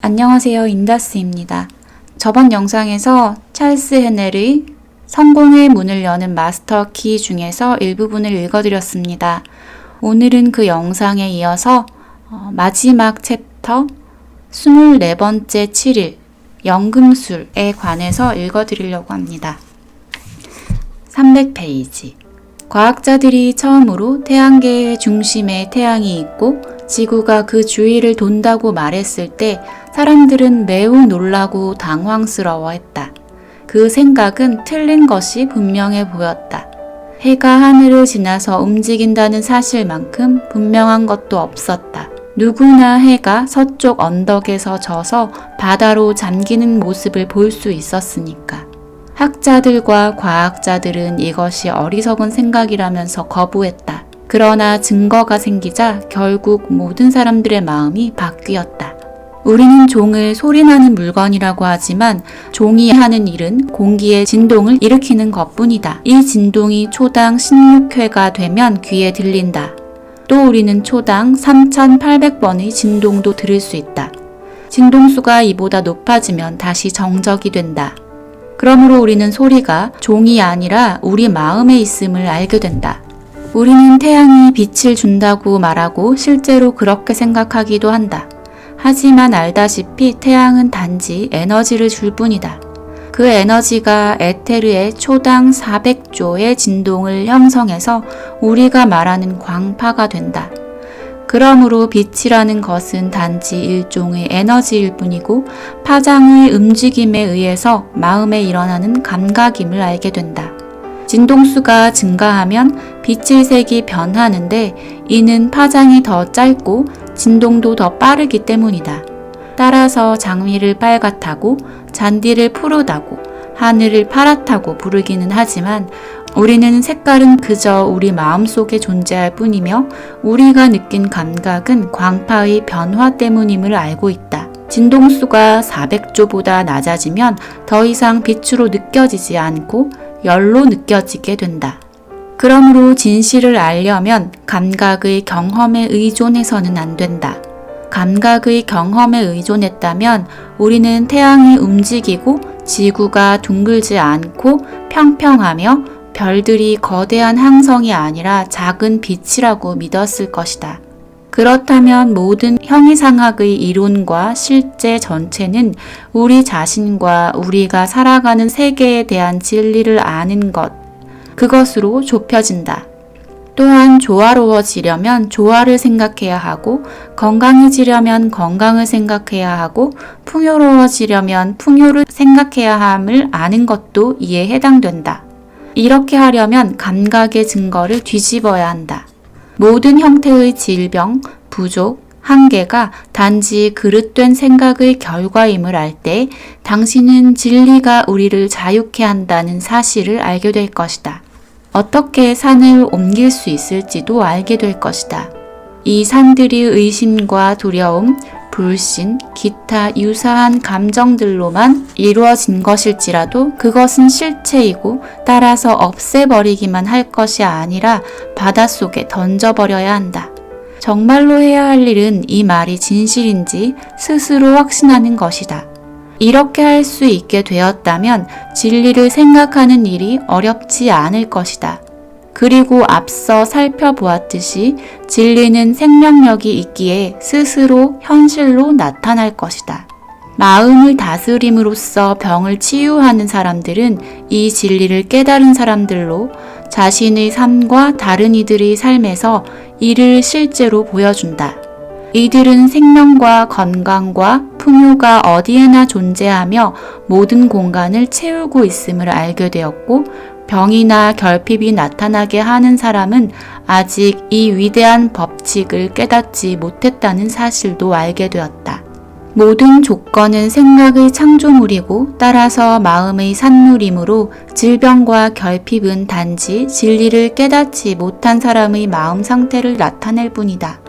안녕하세요, 인다스입니다. 저번 영상에서 찰스 헤넬의 성공의 문을 여는 마스터 키 중에서 일부분을 읽어드렸습니다. 오늘은 그 영상에 이어서 마지막 챕터 24번째 7일 연금술에 관해서 읽어드리려고 합니다. 300페이지. 과학자들이 처음으로 태양계의 중심에 태양이 있고 지구가 그 주위를 돈다고 말했을 때 사람들은 매우 놀라고 당황스러워했다. 그 생각은 틀린 것이 분명해 보였다. 해가 하늘을 지나서 움직인다는 사실만큼 분명한 것도 없었다. 누구나 해가 서쪽 언덕에서 져서 바다로 잠기는 모습을 볼 수 있었으니까. 학자들과 과학자들은 이것이 어리석은 생각이라면서 거부했다. 그러나 증거가 생기자 결국 모든 사람들의 마음이 바뀌었다. 우리는 종을 소리나는 물건이라고 하지만 종이 하는 일은 공기의 진동을 일으키는 것뿐이다. 이 진동이 초당 16회가 되면 귀에 들린다. 또 우리는 초당 3,800번의 진동도 들을 수 있다. 진동수가 이보다 높아지면 다시 정적이 된다. 그러므로 우리는 소리가 종이 아니라 우리 마음에 있음을 알게 된다. 우리는 태양이 빛을 준다고 말하고 실제로 그렇게 생각하기도 한다. 하지만 알다시피 태양은 단지 에너지를 줄 뿐이다. 그 에너지가 에테르의 초당 400조의 진동을 형성해서 우리가 말하는 광파가 된다. 그러므로 빛이라는 것은 단지 일종의 에너지일 뿐이고 파장의 움직임에 의해서 마음에 일어나는 감각임을 알게 된다. 진동수가 증가하면 빛의 색이 변하는데 이는 파장이 더 짧고 진동도 더 빠르기 때문이다. 따라서 장미를 빨갛다고 잔디를 푸르다고 하늘을 파랗다고 부르기는 하지만 우리는 색깔은 그저 우리 마음속에 존재할 뿐이며 우리가 느낀 감각은 광파의 변화 때문임을 알고 있다. 진동수가 400조보다 낮아지면 더 이상 빛으로 느껴지지 않고 열로 느껴지게 된다. 그러므로 진실을 알려면 감각의 경험에 의존해서는 안 된다. 감각의 경험에 의존했다면 우리는 태양이 움직이고 지구가 둥글지 않고 평평하며 별들이 거대한 항성이 아니라 작은 빛이라고 믿었을 것이다. 그렇다면 모든 형이상학의 이론과 실제 전체는 우리 자신과 우리가 살아가는 세계에 대한 진리를 아는 것, 그것으로 좁혀진다. 또한 조화로워지려면 조화를 생각해야 하고 건강해지려면 건강을 생각해야 하고 풍요로워지려면 풍요를 생각해야 함을 아는 것도 이에 해당된다. 이렇게 하려면 감각의 증거를 뒤집어야 한다. 모든 형태의 질병, 부족, 한계가 단지 그릇된 생각의 결과임을 알 때 당신은 진리가 우리를 자유케 한다는 사실을 알게 될 것이다. 어떻게 산을 옮길 수 있을지도 알게 될 것이다. 이 산들이 의심과 두려움, 불신, 기타 유사한 감정들로만 이루어진 것일지라도 그것은 실체이고 따라서 없애버리기만 할 것이 아니라 바닷속에 던져버려야 한다. 정말로 해야 할 일은 이 말이 진실인지 스스로 확신하는 것이다. 이렇게 할 수 있게 되었다면 진리를 생각하는 일이 어렵지 않을 것이다. 그리고 앞서 살펴보았듯이 진리는 생명력이 있기에 스스로 현실로 나타날 것이다. 마음을 다스림으로써 병을 치유하는 사람들은 이 진리를 깨달은 사람들로 자신의 삶과 다른 이들의 삶에서 이를 실제로 보여준다. 이들은 생명과 건강과 풍요가 어디에나 존재하며 모든 공간을 채우고 있음을 알게 되었고 병이나 결핍이 나타나게 하는 사람은 아직 이 위대한 법칙을 깨닫지 못했다는 사실도 알게 되었다. 모든 조건은 생각의 창조물이고 따라서 마음의 산물이므로 질병과 결핍은 단지 진리를 깨닫지 못한 사람의 마음 상태를 나타낼 뿐이다.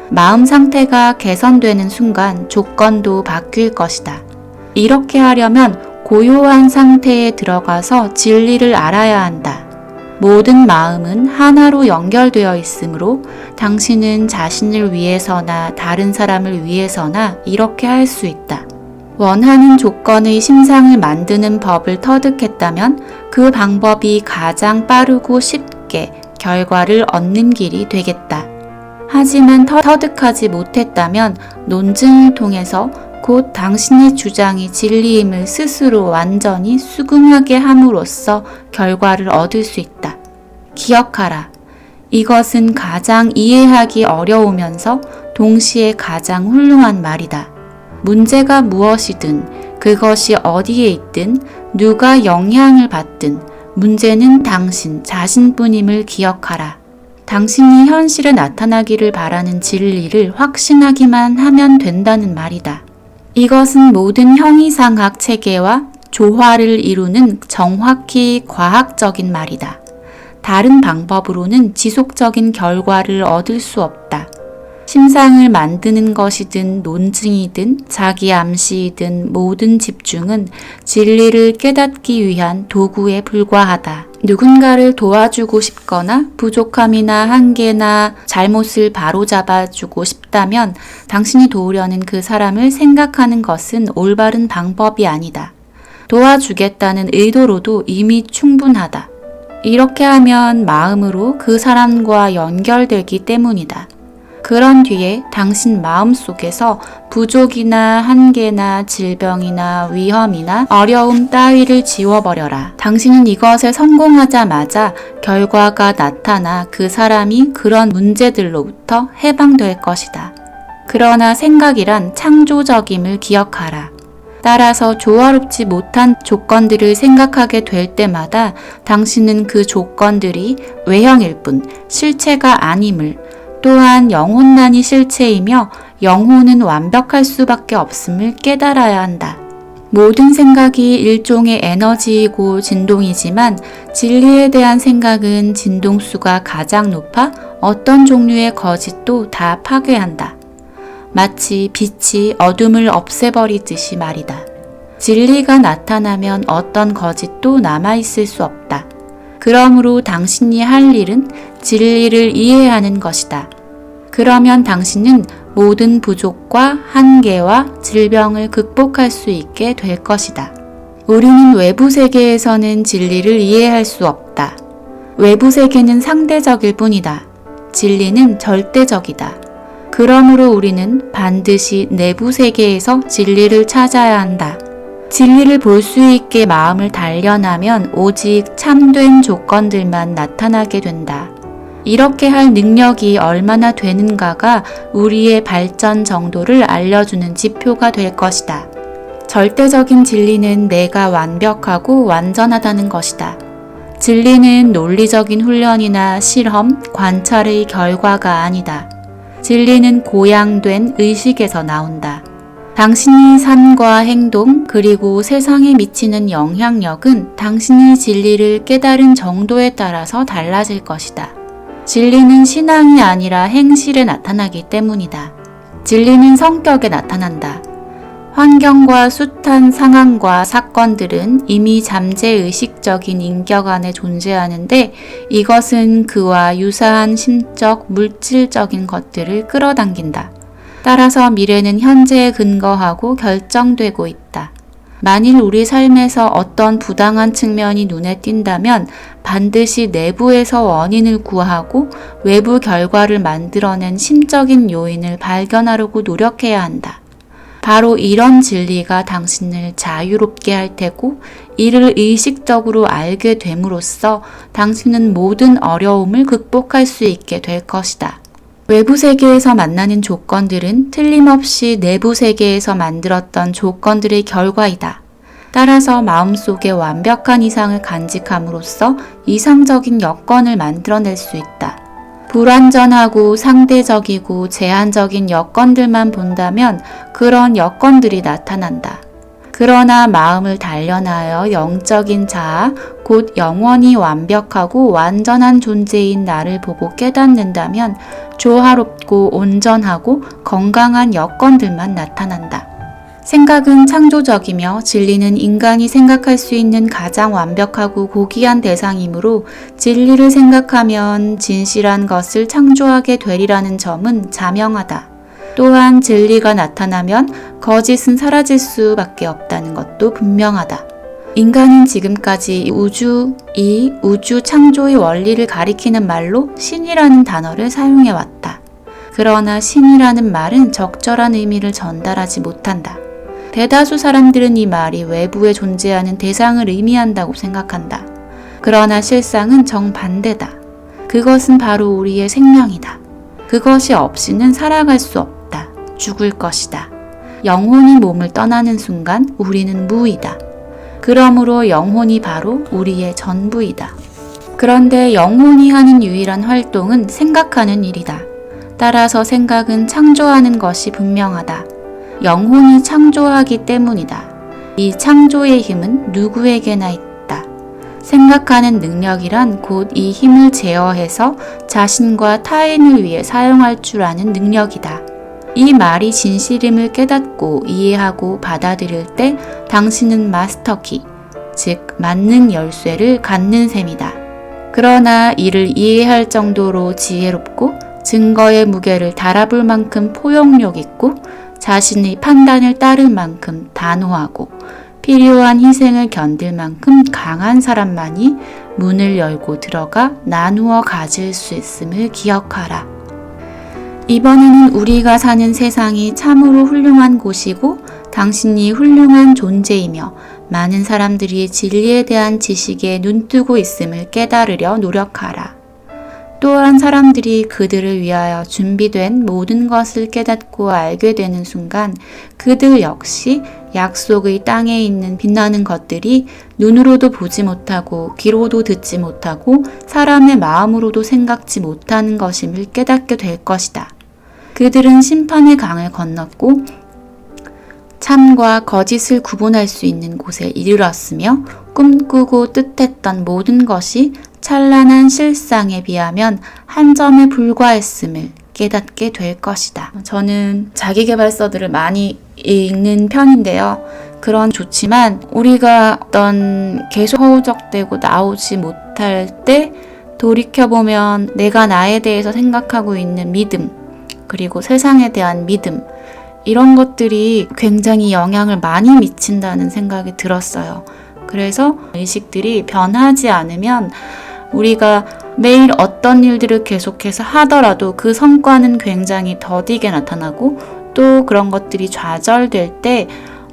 마음 상태가 개선되는 순간 조건도 바뀔 것이다. 이렇게 하려면 고요한 상태에 들어가서 진리를 알아야 한다. 모든 마음은 하나로 연결되어 있으므로 당신은 자신을 위해서나 다른 사람을 위해서나 이렇게 할 수 있다. 원하는 조건의 심상을 만드는 법을 터득했다면 그 방법이 가장 빠르고 쉽게 결과를 얻는 길이 되겠다. 하지만 터득하지 못했다면 논증을 통해서 곧 당신의 주장이 진리임을 스스로 완전히 수긍하게 함으로써 결과를 얻을 수 있다. 기억하라. 이것은 가장 이해하기 어려우면서 동시에 가장 훌륭한 말이다. 문제가 무엇이든 그것이 어디에 있든 누가 영향을 받든 문제는 당신 자신뿐임을 기억하라. 당신이 현실에 나타나기를 바라는 진리를 확신하기만 하면 된다는 말이다. 이것은 모든 형이상학 체계와 조화를 이루는 정확히 과학적인 말이다. 다른 방법으로는 지속적인 결과를 얻을 수 없다. 심상을 만드는 것이든 논증이든 자기 암시이든 모든 집중은 진리를 깨닫기 위한 도구에 불과하다. 누군가를 도와주고 싶거나 부족함이나 한계나 잘못을 바로잡아주고 싶다면 당신이 도우려는 그 사람을 생각하는 것은 올바른 방법이 아니다. 도와주겠다는 의도로도 이미 충분하다. 이렇게 하면 마음으로 그 사람과 연결되기 때문이다. 그런 뒤에 당신 마음속에서 부족이나 한계나 질병이나 위험이나 어려움 따위를 지워버려라. 당신은 이것에 성공하자마자 결과가 나타나 그 사람이 그런 문제들로부터 해방될 것이다. 그러나 생각이란 창조적임을 기억하라. 따라서 조화롭지 못한 조건들을 생각하게 될 때마다 당신은 그 조건들이 외형일 뿐 실체가 아님을, 또한 영혼만이 실체이며 영혼은 완벽할 수밖에 없음을 깨달아야 한다. 모든 생각이 일종의 에너지이고 진동이지만 진리에 대한 생각은 진동수가 가장 높아 어떤 종류의 거짓도 다 파괴한다. 마치 빛이 어둠을 없애버리듯이 말이다. 진리가 나타나면 어떤 거짓도 남아있을 수 없다. 그러므로 당신이 할 일은 진리를 이해하는 것이다. 그러면 당신은 모든 부족과 한계와 질병을 극복할 수 있게 될 것이다. 우리는 외부 세계에서는 진리를 이해할 수 없다. 외부 세계는 상대적일 뿐이다. 진리는 절대적이다. 그러므로 우리는 반드시 내부 세계에서 진리를 찾아야 한다. 진리를 볼 수 있게 마음을 단련하면 오직 참된 조건들만 나타나게 된다. 이렇게 할 능력이 얼마나 되는가가 우리의 발전 정도를 알려주는 지표가 될 것이다. 절대적인 진리는 내가 완벽하고 완전하다는 것이다. 진리는 논리적인 훈련이나 실험, 관찰의 결과가 아니다. 진리는 고양된 의식에서 나온다. 당신의 삶과 행동 그리고 세상에 미치는 영향력은 당신이 진리를 깨달은 정도에 따라서 달라질 것이다. 진리는 신앙이 아니라 행실에 나타나기 때문이다. 진리는 성격에 나타난다. 환경과 숱한 상황과 사건들은 이미 잠재의식적인 인격 안에 존재하는데 이것은 그와 유사한 심적, 물질적인 것들을 끌어당긴다. 따라서 미래는 현재에 근거하고 결정되고 있다. 만일 우리 삶에서 어떤 부당한 측면이 눈에 띈다면 반드시 내부에서 원인을 구하고 외부 결과를 만들어낸 심적인 요인을 발견하려고 노력해야 한다. 바로 이런 진리가 당신을 자유롭게 할 테고 이를 의식적으로 알게 됨으로써 당신은 모든 어려움을 극복할 수 있게 될 것이다. 외부 세계에서 만나는 조건들은 틀림없이 내부 세계에서 만들었던 조건들의 결과이다. 따라서 마음속에 완벽한 이상을 간직함으로써 이상적인 여건을 만들어낼 수 있다. 불완전하고 상대적이고 제한적인 여건들만 본다면 그런 여건들이 나타난다. 그러나 마음을 단련하여 영적인 자아, 곧 영원히 완벽하고 완전한 존재인 나를 보고 깨닫는다면 조화롭고 온전하고 건강한 여건들만 나타난다. 생각은 창조적이며 진리는 인간이 생각할 수 있는 가장 완벽하고 고귀한 대상이므로 진리를 생각하면 진실한 것을 창조하게 되리라는 점은 자명하다. 또한 진리가 나타나면 거짓은 사라질 수밖에 없다는 것도 분명하다. 인간은 지금까지 이 우주 창조의 원리를 가리키는 말로 신이라는 단어를 사용해왔다. 그러나 신이라는 말은 적절한 의미를 전달하지 못한다. 대다수 사람들은 이 말이 외부에 존재하는 대상을 의미한다고 생각한다. 그러나 실상은 정반대다. 그것은 바로 우리의 생명이다. 그것이 없이는 살아갈 수 없다. 죽을 것이다. 영혼이 몸을 떠나는 순간 우리는 무이다. 그러므로 영혼이 바로 우리의 전부이다. 그런데 영혼이 하는 유일한 활동은 생각하는 일이다. 따라서 생각은 창조하는 것이 분명하다. 영혼이 창조하기 때문이다. 이 창조의 힘은 누구에게나 있다. 생각하는 능력이란 곧 이 힘을 제어해서 자신과 타인을 위해 사용할 줄 아는 능력이다. 이 말이 진실임을 깨닫고 이해하고 받아들일 때 당신은 마스터키, 즉 맞는 열쇠를 갖는 셈이다. 그러나 이를 이해할 정도로 지혜롭고 증거의 무게를 달아볼 만큼 포용력 있고 자신의 판단을 따를 만큼 단호하고 필요한 희생을 견딜 만큼 강한 사람만이 문을 열고 들어가 나누어 가질 수 있음을 기억하라. 이번에는 우리가 사는 세상이 참으로 훌륭한 곳이고 당신이 훌륭한 존재이며 많은 사람들이 진리에 대한 지식에 눈뜨고 있음을 깨달으려 노력하라. 또한 사람들이 그들을 위하여 준비된 모든 것을 깨닫고 알게 되는 순간 그들 역시 약속의 땅에 있는 빛나는 것들이 눈으로도 보지 못하고 귀로도 듣지 못하고 사람의 마음으로도 생각지 못하는 것임을 깨닫게 될 것이다. 그들은 심판의 강을 건넜고 참과 거짓을 구분할 수 있는 곳에 이르렀으며 꿈꾸고 뜻했던 모든 것이 찬란한 실상에 비하면 한 점에 불과했음을 깨닫게 될 것이다. 저는 자기계발서들을 많이 읽는 편인데요. 그런 좋지만 우리가 어떤 계속 허우적대고 나오지 못할 때 돌이켜보면 내가 나에 대해서 생각하고 있는 믿음, 그리고 세상에 대한 믿음, 이런 것들이 굉장히 영향을 많이 미친다는 생각이 들었어요. 그래서 의식들이 변하지 않으면 우리가 매일 어떤 일들을 계속해서 하더라도 그 성과는 굉장히 더디게 나타나고 또 그런 것들이 좌절될 때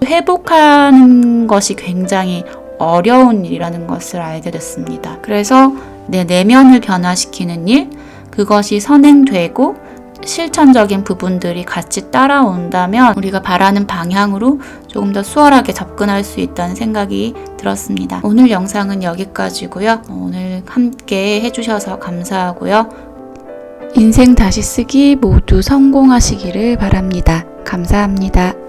회복하는 것이 굉장히 어려운 일이라는 것을 알게 됐습니다. 그래서 내 내면을 변화시키는 일, 그것이 선행되고 실천적인 부분들이 같이 따라온다면 우리가 바라는 방향으로 조금 더 수월하게 접근할 수 있다는 생각이 들었습니다. 오늘 영상은 여기까지고요. 오늘 함께 해주셔서 감사하고요. 인생 다시 쓰기 모두 성공하시기를 바랍니다. 감사합니다.